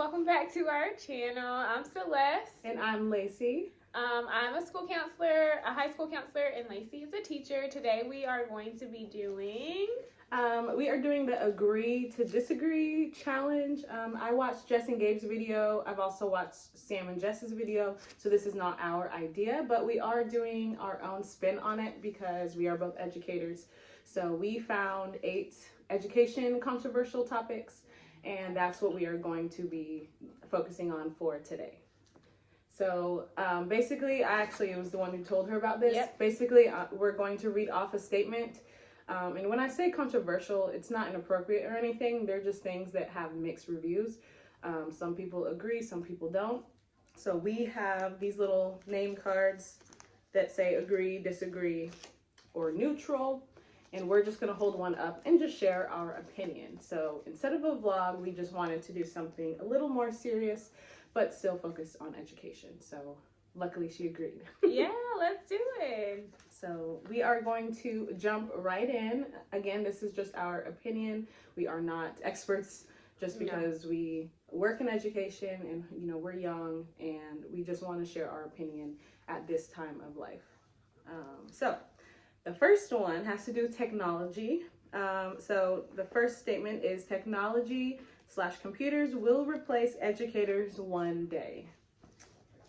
welcome back to our channel. I'm Celeste. And I'm Lacey. I'm a school counselor, a high school counselor, and Lacey is a teacher. Today we are going to be doing... We are doing the Agree to Disagree challenge. I watched Jess and Gabe's video. I've also watched Sam and Jess's video. So this is not our idea, but we are doing our own spin on it because we are both educators. So we found 8 education controversial topics, and that's what we are going to be focusing on for today. So basically, I actually was the one who told her about this. Yep. Basically, we're going to read off a statement. And when I say controversial, it's not inappropriate or anything. They're just things that have mixed reviews. Some people agree, some people don't. So we have these little name cards that say agree, disagree, or neutral. And we're just going to hold one up and just share our opinion. So instead of a vlog, we just wanted to do something a little more serious, but still focused on education. So luckily she agreed. Yeah, let's do it. So we are going to jump right in. Again, this is just our opinion. We are not experts just because we work in education and, you know, we're young and we just want to share our opinion at this time of life. So the first one has to do with technology. So the first statement is technology/computers will replace educators one day.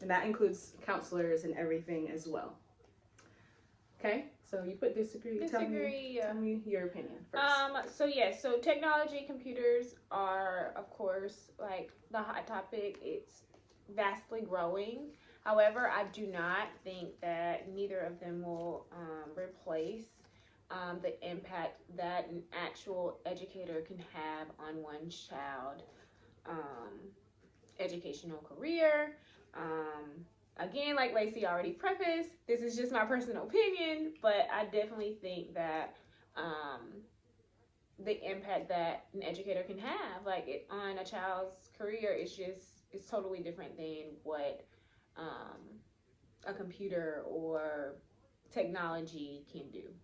And that includes counselors and everything as well. Okay, so you put disagree. Disagree. Tell me your opinion first. So technology, computers are, of course, like the hot topic. It's vastly growing. However, I do not think that neither of them will replace the impact that an actual educator can have on one child's educational career. Again, like Lacey already prefaced, this is just my personal opinion, but I definitely think that the impact that an educator can have, on a child's career, it's totally different than what a computer or technology can do.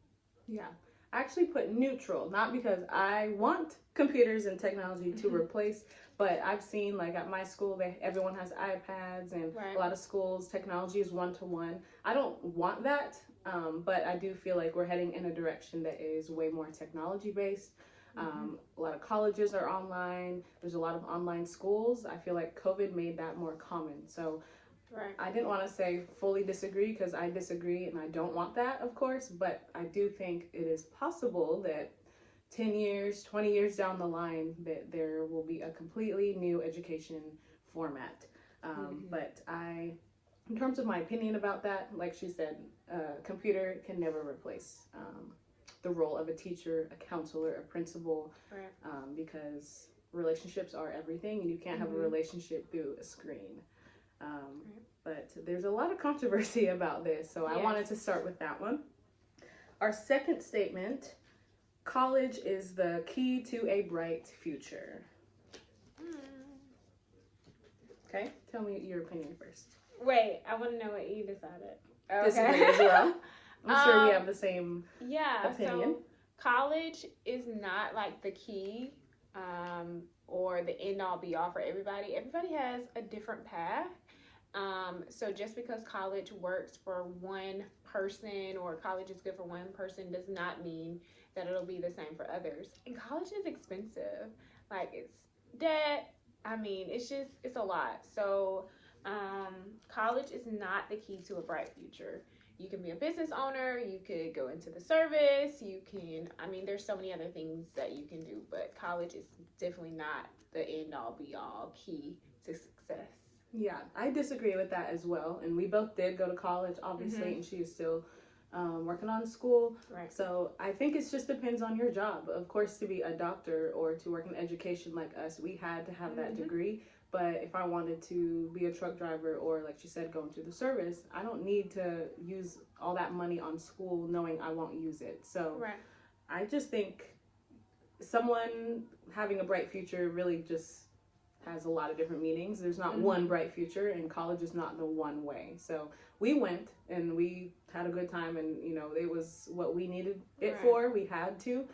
Yeah, I actually put neutral, not because I want computers and technology to replace, but I've seen, like at my school, everyone has iPads, and a lot of schools, technology is one-to-one. I don't want that, but I do feel like we're heading in a direction that is way more technology-based. A lot of colleges are online. There's a lot of online schools. I feel like COVID made that more common. So I didn't want to say fully disagree because I disagree and I don't want that, of course, but I do think it is possible that 10 years, 20 years down the line that there will be a completely new education format. But in terms of my opinion about that, like she said, a computer can never replace the role of a teacher, a counselor, a principal, because relationships are everything and you can't have a relationship through a screen. But there's a lot of controversy about this, so I wanted to start with that one. Our second statement, college is the key to a bright future. Okay, tell me your opinion first. Wait, I want to know what you decided. Okay. Disagree as well. I'm sure we have the same opinion. So college is not like the key or the end-all be-all for everybody. Everybody has a different path. So just because college works for one person or college is good for one person does not mean that it'll be the same for others. And college is expensive. Like, it's debt. I mean, it's a lot. So college is not the key to a bright future. You can be a business owner, you could go into the service, there's so many other things that you can do, but college is definitely not the end-all be-all key to success. Yeah, I disagree with that as well. And we both did go to college, obviously, and she is still working on school. So I think it just depends on your job. Of course, to be a doctor or to work in education like us, we had to have that degree. But if I wanted to be a truck driver or, like she said, go into the service, I don't need to use all that money on school knowing I won't use it. So I just think someone having a bright future really just has a lot of different meanings. There's not one bright future, and college is not the one way. So we went and we had a good time, and you know, it was what we needed it for. We had to.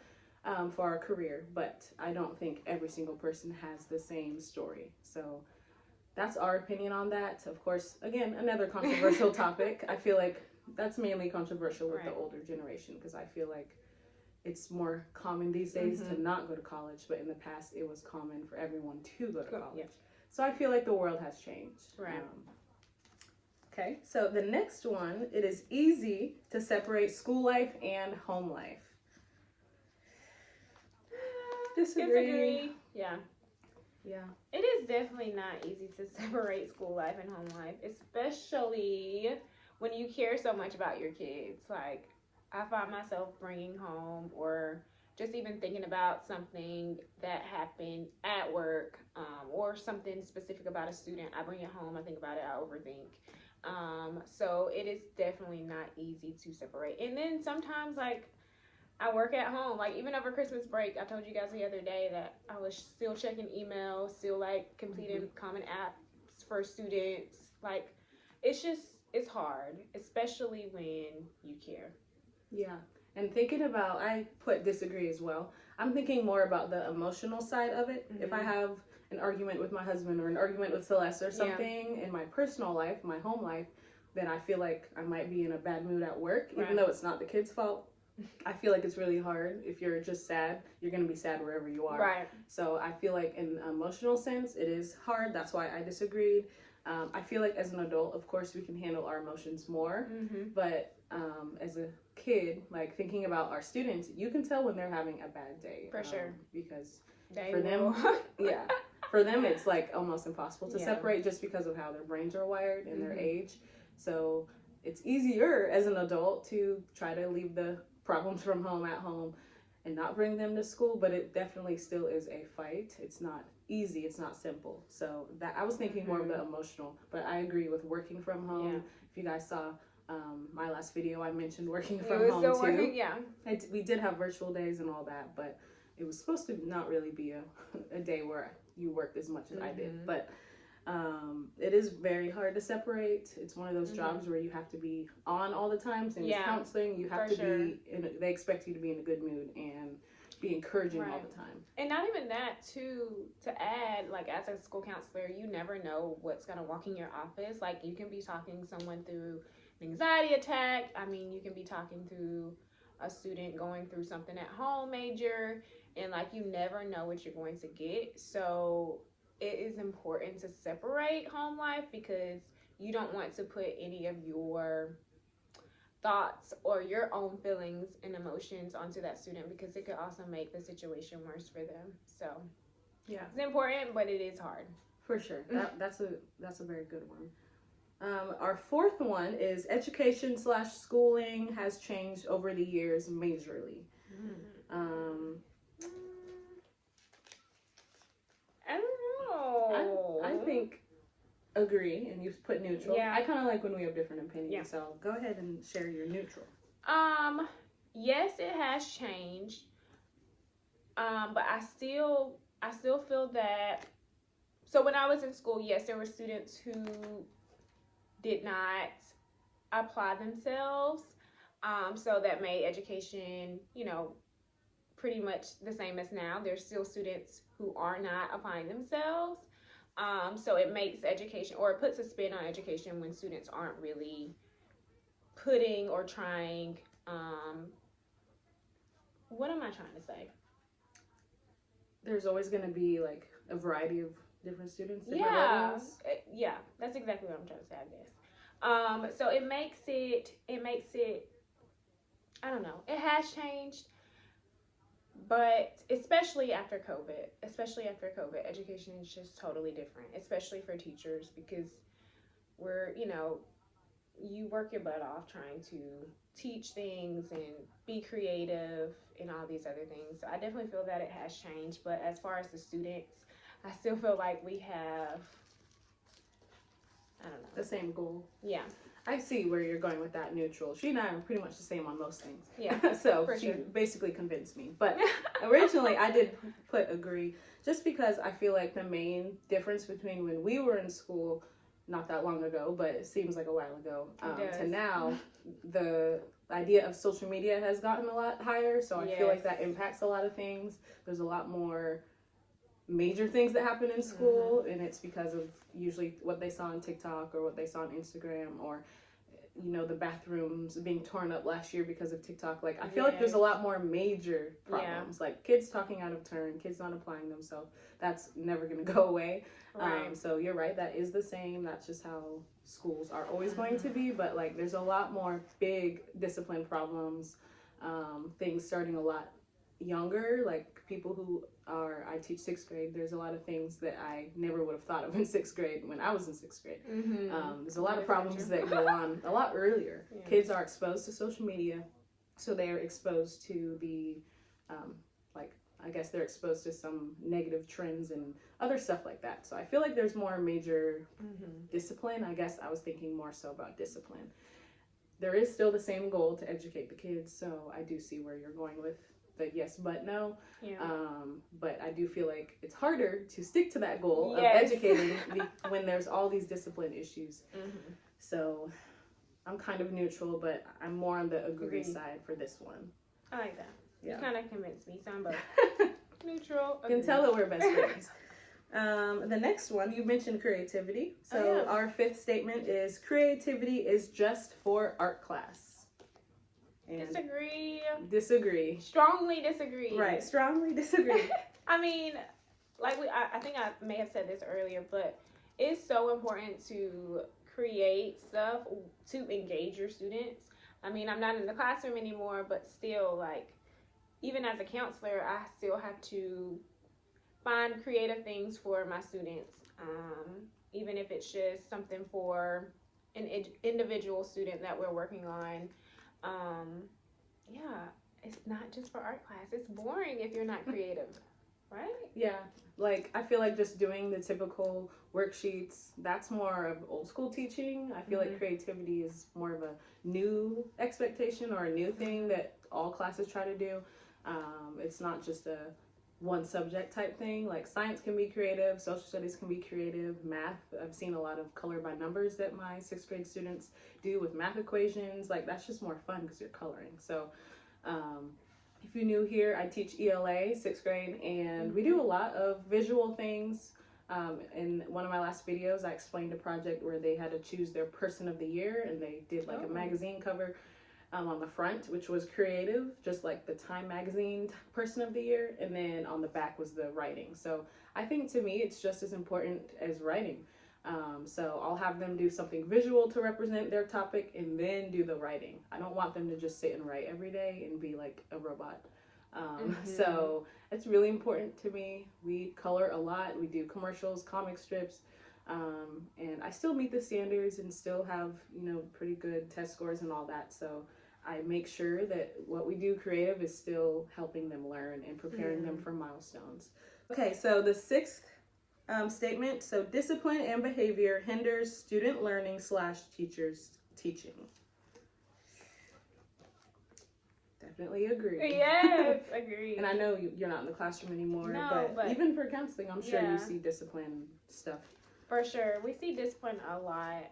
for our career, but I don't think every single person has the same story. So that's our opinion on that. Of course, again, another controversial topic. I feel like that's mainly controversial with the older generation, because I feel like it's more common these days to not go to college, but in the past it was common for everyone to go to college. Yeah. So I feel like the world has changed. Right. Okay, so the next one, it is easy to separate school life and home life. Disagree. Yeah. Yeah. It is definitely not easy to separate school life and home life, especially when you care so much about your kids. Like, I find myself bringing home, or just even thinking about something that happened at work, or something specific about a student. I bring it home, I think about it, I overthink. So it is definitely not easy to separate. And then sometimes, like, I work at home. Like, even over Christmas break, I told you guys the other day that I was still checking emails, still, like, completing common apps for students. Like, it's hard, especially when you care. Yeah. And thinking about, I put disagree as well. I'm thinking more about the emotional side of it. If I have an argument with my husband, or an argument with Celeste or something in my personal life, my home life, then I feel like I might be in a bad mood at work, even though it's not the kid's fault. I feel like it's really hard. If you're just sad, you're going to be sad wherever you are. Right. So I feel like in an emotional sense, it is hard. That's why I disagreed. I feel like as an adult, of course, we can handle our emotions more. But as a kid, like, thinking about our students, you can tell when they're having a bad day. For sure. Because for them, for them, it's like almost impossible to separate, just because of how their brains are wired and their age. So it's easier as an adult to try to leave the problems from home at home and not bring them to school, but it definitely still is a fight. It's not easy, it's not simple. So that, I was thinking more of the emotional, but I agree with working from home. If you guys saw my last video, I mentioned working from home too. Working, we did have virtual days and all that, but it was supposed to not really be a day where you worked as much as I did. But it is very hard to separate. It's one of those jobs where you have to be on all the time. Same as counseling, you have to be they expect you to be in a good mood and be encouraging all the time. And not even that, too, to add, like, as a school counselor, you never know what's going to walk in your office. Like, you can be talking someone through an anxiety attack. I mean, you can be talking through a student going through something at home major, and, like, you never know what you're going to get. So it is important to separate home life, because you don't want to put any of your thoughts or your own feelings and emotions onto that student, because it could also make the situation worse for them. So it's important, but it is hard. For sure. That's a very good one. Our fourth one is education/schooling has changed over the years majorly. I don't know. I think agree, and you put neutral. I kind of like when we have different opinions. So go ahead and share your neutral. Yes, it has changed. But I still feel that. So when I was in school, yes, there were students who did not apply themselves. So that made education, pretty much the same as now. There's still students who are not applying themselves. So it makes education, or it puts a spin on education when students aren't really putting or trying. What am I trying to say? There's always going to be, like, a variety of different students. Yeah, that's exactly what I'm trying to say, I guess. So it makes it, I don't know, it has changed. But especially after COVID, education is just totally different, especially for teachers, because we're, you work your butt off trying to teach things and be creative and all these other things. So I definitely feel that it has changed. But as far as the students, I still feel like we have, I don't know, the same goal. Yeah. I see where you're going with that neutral. She and I are pretty much the same on most things. Yeah. So she basically convinced me. But originally I did put agree, just because I feel like the main difference between when we were in school, not that long ago, but it seems like a while ago, to now, the the idea of social media has gotten a lot higher, so I feel like that impacts a lot of things. There's a lot more major things that happen in school, and it's because of usually what they saw on TikTok or what they saw on Instagram, or the bathrooms being torn up last year because of TikTok. Like, I feel like there's a lot more major problems, like kids talking out of turn, kids not applying themselves. That's never going to go away. Right. So you're right, that is the same. That's just how schools are always going to be. But like, there's a lot more big discipline problems, things starting a lot younger, like people who are, I teach 6th grade, there's a lot of things that I never would have thought of in 6th grade when I was in 6th grade. There's a lot of problems that go on a lot earlier. Kids are exposed to social media, so they are exposed to the I guess they're exposed to some negative trends and other stuff like that. So I feel like there's more major discipline. I guess I was thinking more so about discipline. There is still the same goal to educate the kids, so I do see where you're going with the yes but no. But I do feel like it's harder to stick to that goal of educating when there's all these discipline issues. So I'm kind of neutral, but I'm more on the agree side for this one. I like that. You kind of convinced me. So I'm both neutral. You can tell that we're best friends. The next one, you mentioned creativity. So our 5th statement is creativity is just for art class. And disagree. Strongly disagree. Right, strongly disagree. I mean, like I think I may have said this earlier, but it's so important to create stuff to engage your students. I mean, I'm not in the classroom anymore, but still, like, even as a counselor, I still have to find creative things for my students, even if it's just something for an individual student that we're working on. It's not just for art class. It's boring if you're not creative, right? Yeah, like I feel like just doing the typical worksheets, that's more of old school teaching. I feel like creativity is more of a new expectation or a new thing that all classes try to do. It's not just a one subject type thing. Like science can be creative, social studies can be creative, math, I've seen a lot of color by numbers that my 6th grade students do with math equations. Like, that's just more fun because you're coloring. So if you're new here, I teach ELA 6th grade, and we do a lot of visual things. In one of my last videos, I explained a project where they had to choose their person of the year, and they did like a magazine cover on the front, which was creative, just like the Time magazine person of the year, and then on the back was the writing. So I think, to me, it's just as important as writing. So I'll have them do something visual to represent their topic and then do the writing. I don't want them to just sit and write every day and be like a robot. So it's really important to me. We color a lot. We do commercials, comic strips, and I still meet the standards and still have, pretty good test scores and all that. So I make sure that what we do creative is still helping them learn and preparing them for milestones. Okay, so the 6th statement, so discipline and behavior hinders student learning / teachers teaching. Definitely agree. Yes, agree. And I know you're not in the classroom anymore, but even for counseling, I'm sure you see discipline stuff. For sure. We see discipline a lot.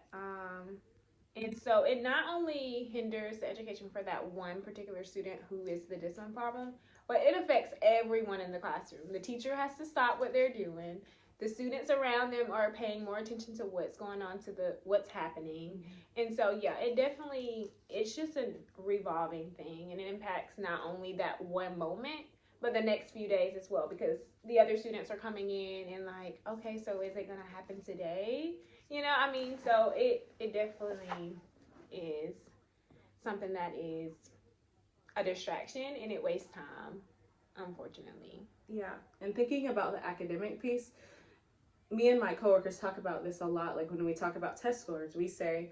And so it not only hinders the education for that one particular student who is the discipline problem, but it affects everyone in the classroom. The teacher has to stop what they're doing. The students around them are paying more attention to what's going on, to what's happening. And so, it's just a revolving thing, and it impacts not only that one moment, but the next few days as well, because the other students are coming in and like, okay, so is it going to happen today? So it definitely is something that is a distraction, and it wastes time, unfortunately. Yeah, and thinking about the academic piece, me and my coworkers talk about this a lot. Like, when we talk about test scores, we say,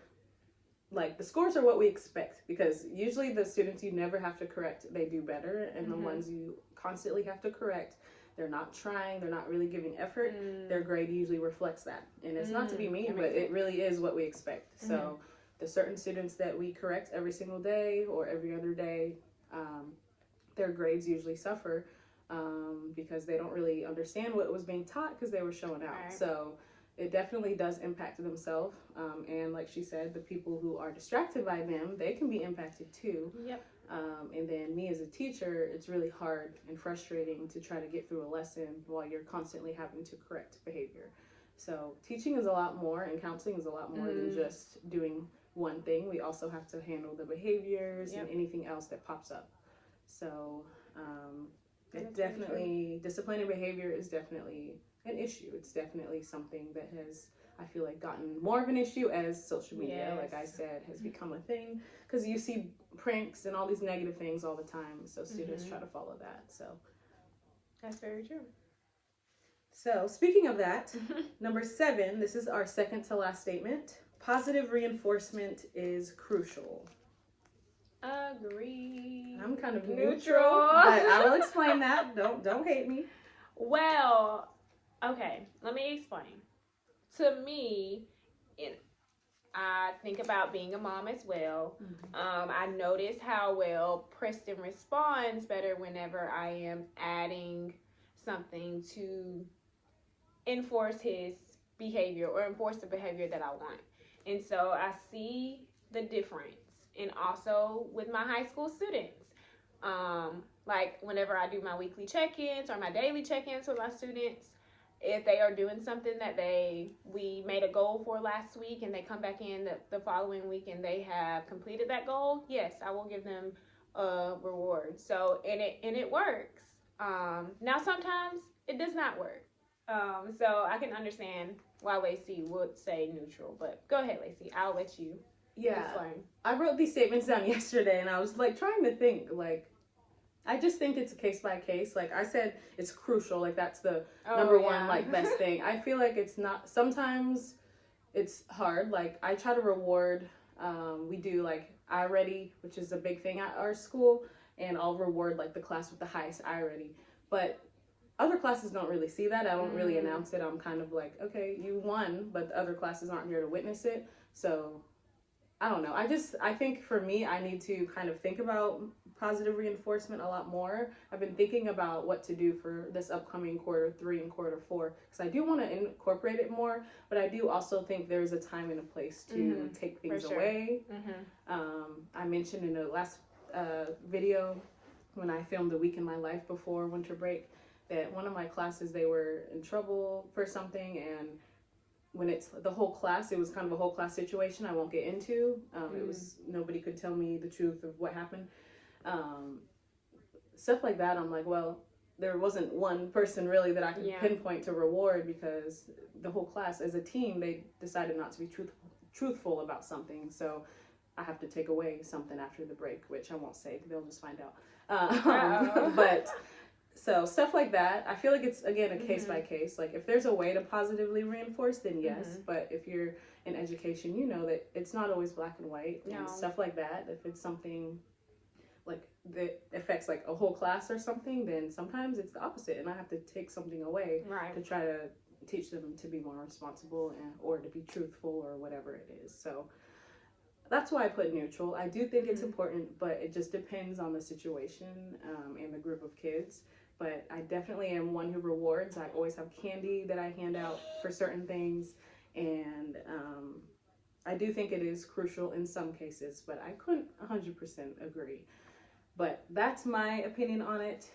like, the scores are what we expect, because usually the students you never have to correct, they do better, and the ones you constantly have to correct, they're not trying, they're not really giving effort, their grade usually reflects that. And it's not to be mean, but it really is what we expect. So the certain students that we correct every single day or every other day, their grades usually suffer because they don't really understand what was being taught because they were showing out. Right. So it definitely does impact themselves. And like she said, the people who are distracted by them, they can be impacted too. Yep. And then me as a teacher, it's really hard and frustrating to try to get through a lesson while you're constantly having to correct behavior. So teaching is a lot more, and counseling is a lot more than just doing one thing. We also have to handle the behaviors and anything else that pops up. So it definitely, discipline and behavior is definitely an issue. It's definitely something that has, I feel like, gotten more of an issue as social media, like I said, has become a thing. Because you see pranks and all these negative things all the time. So students try to follow that. So that's very true. So speaking of that, number 7, this is our second to last statement. Positive reinforcement is crucial. Agree. I'm kind of neutral, but I will explain that. Don't hate me. Well, okay, let me explain. To me, I think about being a mom as well. I notice how well Preston responds better whenever I am adding something to enforce his behavior or enforce the behavior that I want. And so I see the difference. And also with my high school students. Like whenever I do my weekly check-ins or my daily check-ins with my students, if they are doing something that we made a goal for last week and they come back in the following week and they have completed that goal, yes, I will give them a reward. So and it works. Now sometimes it does not work. So I can understand why Lacey would say neutral, but go ahead, Lacey. I'll let you explain. I wrote these statements down yesterday and I was like trying to think, like, I just think it's a case by case. Like I said, it's crucial. Like that's the number one, like, best thing. I feel like it's not, sometimes it's hard. Like I try to reward, we do like I-Ready, which is a big thing at our school, and I'll reward like the class with the highest I-Ready. But other classes don't really see that. I don't really announce it. I'm kind of like, okay, you won, but the other classes aren't here to witness it. So I don't know. I think for me, I need to kind of think about positive reinforcement a lot more. I've been thinking about what to do for this upcoming quarter 3 and quarter 4, because I do want to incorporate it more, but I do also think there's a time and a place to take things away. I mentioned in the last video when I filmed a week in my life before winter break that one of my classes, they were in trouble for something, and when it's the whole class, it was kind of a whole class situation I won't get into. It was, nobody could tell me the truth of what happened. Stuff like that, I'm like, well, there wasn't one person really that I could pinpoint to reward, because the whole class as a team, they decided not to be truthful about something. So I have to take away something after the break, which I won't say, they'll just find out. But so stuff like that, I feel like it's, again, a case by case. Like if there's a way to positively reinforce, then yes. But if you're in education, you know that it's not always black and white and stuff like that. If it's something like that affects like a whole class or something, then sometimes it's the opposite, and I have to take something away to try to teach them to be more responsible or to be truthful or whatever it is. So that's why I put neutral. I do think it's important, but it just depends on the situation and the group of kids. But I definitely am one who rewards. I always have candy that I hand out for certain things. And I do think it is crucial in some cases, but I couldn't 100% agree. But that's my opinion on it.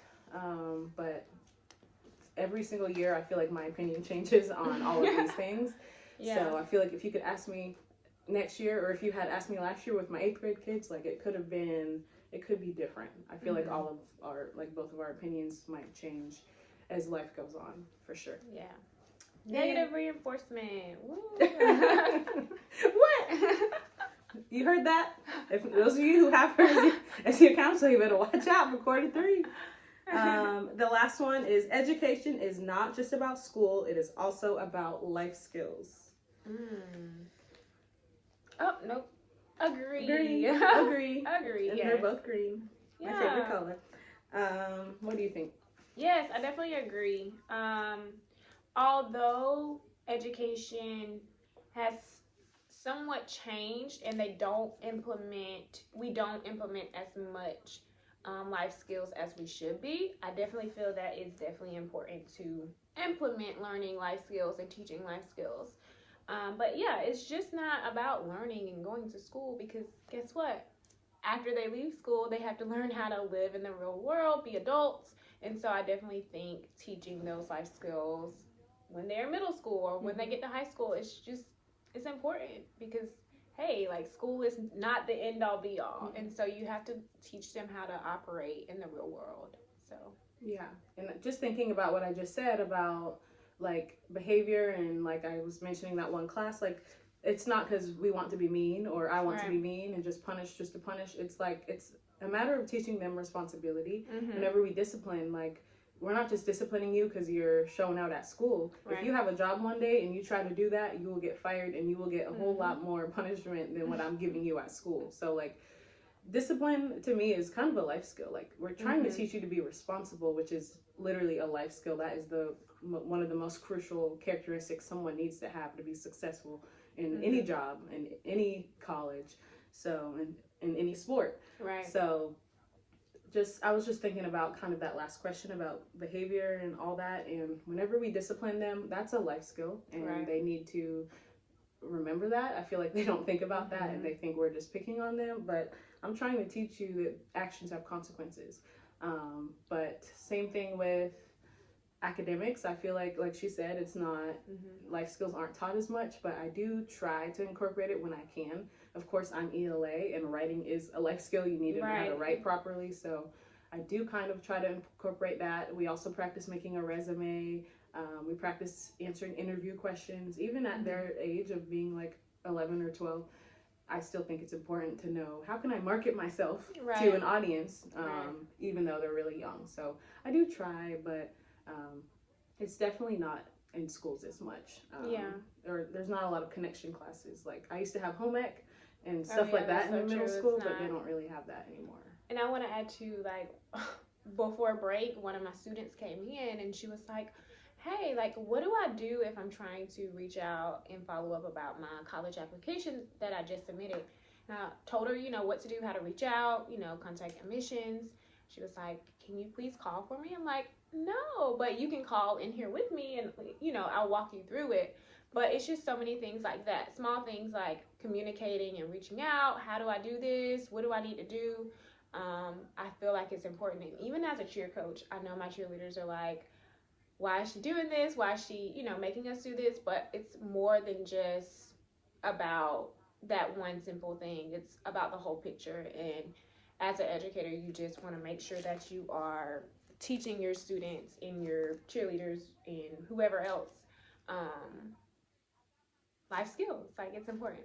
But every single year, I feel like my opinion changes on all of these things. So I feel like if you could ask me next year, or if you had asked me last year with my 8th grade kids, like it could be different. I feel like all of our, like both of our opinions might change as life goes on, for sure. Negative reinforcement. What? You heard that? If those of you who have her as your counselor, you better watch out for quarter 3. The last one is education is not just about school, it is also about life skills. Oh, nope. Agree. And they're both green. My favorite color. What do you think? Yes, I definitely agree. Although education has somewhat changed and we don't implement as much life skills as we should be. I definitely feel that it's definitely important to implement learning life skills and teaching life skills. But yeah, it's just not about learning and going to school, because guess what? After they leave school, they have to learn how to live in the real world, be adults. And so I definitely think teaching those life skills when they're in middle school or when they get to high school, it's important, because hey, like, school is not the end all be all. And so you have to teach them how to operate in the real world. So yeah, and just thinking about what I just said about like behavior, and like I was mentioning that one class, like it's not because we want to be mean or I want to be mean and just punish just to punish. It's like it's a matter of teaching them responsibility. Whenever we discipline, like, we're not just disciplining you because you're showing out at school. If you have a job one day and you try to do that, you will get fired and you will get a whole lot more punishment than what I'm giving you at school. So like, discipline to me is kind of a life skill. Like, we're trying to teach you to be responsible, which is literally a life skill. That is one of the most crucial characteristics someone needs to have to be successful in any job, in any college, so in any sport. So I was just thinking about kind of that last question about behavior and all that, and whenever we discipline them, that's a life skill, and they need to remember that. I feel like they don't think about that, and they think we're just picking on them, but I'm trying to teach you that actions have consequences. But same thing with academics. I feel like she said, it's not life skills aren't taught as much, but I do try to incorporate it when I can. Of course, I'm ELA, and writing is a life skill. You need to know how to write properly, so I do kind of try to incorporate that. We also practice making a resume. We practice answering interview questions. Even at their age of being like 11 or 12, I still think it's important to know, how can I market myself to an audience, even though they're really young. So I do try, but it's definitely not in schools as much. Or there's not a lot of connection classes. Like, I used to have home ec and stuff like that in the middle school, but they don't really have that anymore. And I want to add to, like, before break, one of my students came in and she was like, hey, like, what do I do if I'm trying to reach out and follow up about my college application that I just submitted? And I told her, what to do, how to reach out, contact admissions. She was like, can you please call for me? I'm like, no, but you can call in here with me and, I'll walk you through it. But it's just so many things like that. Small things like communicating and reaching out. How do I do this? What do I need to do? I feel like it's important. And even as a cheer coach, I know my cheerleaders are like, why is she doing this? Why is she, making us do this? But it's more than just about that one simple thing. It's about the whole picture. And as an educator, you just want to make sure that you are teaching your students and your cheerleaders and whoever else life skills. Like, it's important.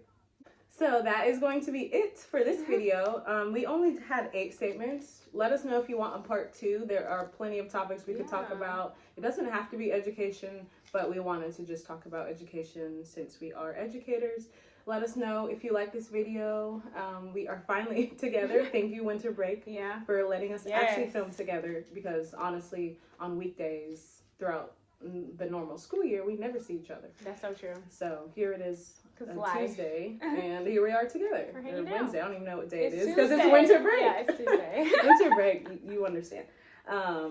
So that is going to be it for this video. We only had 8 statements. Let us know if you want a part 2. There are plenty of topics we could talk about. It doesn't have to be education, but we wanted to just talk about education since we are educators. Let us know if you like this video. We are finally together. Thank you, Winter Break, for letting us actually film together, because honestly, on weekdays throughout the normal school year, we never see each other. That's so true. So here it is, Tuesday, and here we are together. Or Wednesday, I don't even know what day it is, because it's winter break. Yeah, it's Tuesday. Winter break, you understand.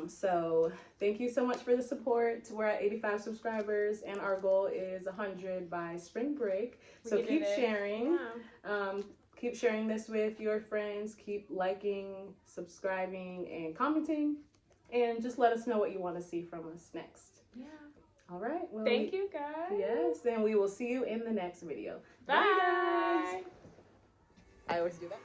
So thank you so much for the support. We're at 85 subscribers, and our goal is 100 by spring break. So keep sharing. Keep sharing this with your friends. Keep liking, subscribing, and commenting. And just let us know what you want to see from us next. Yeah. All right. Well, thank you, guys. Yes, and we will see you in the next video. Bye. Bye, guys. I always do that.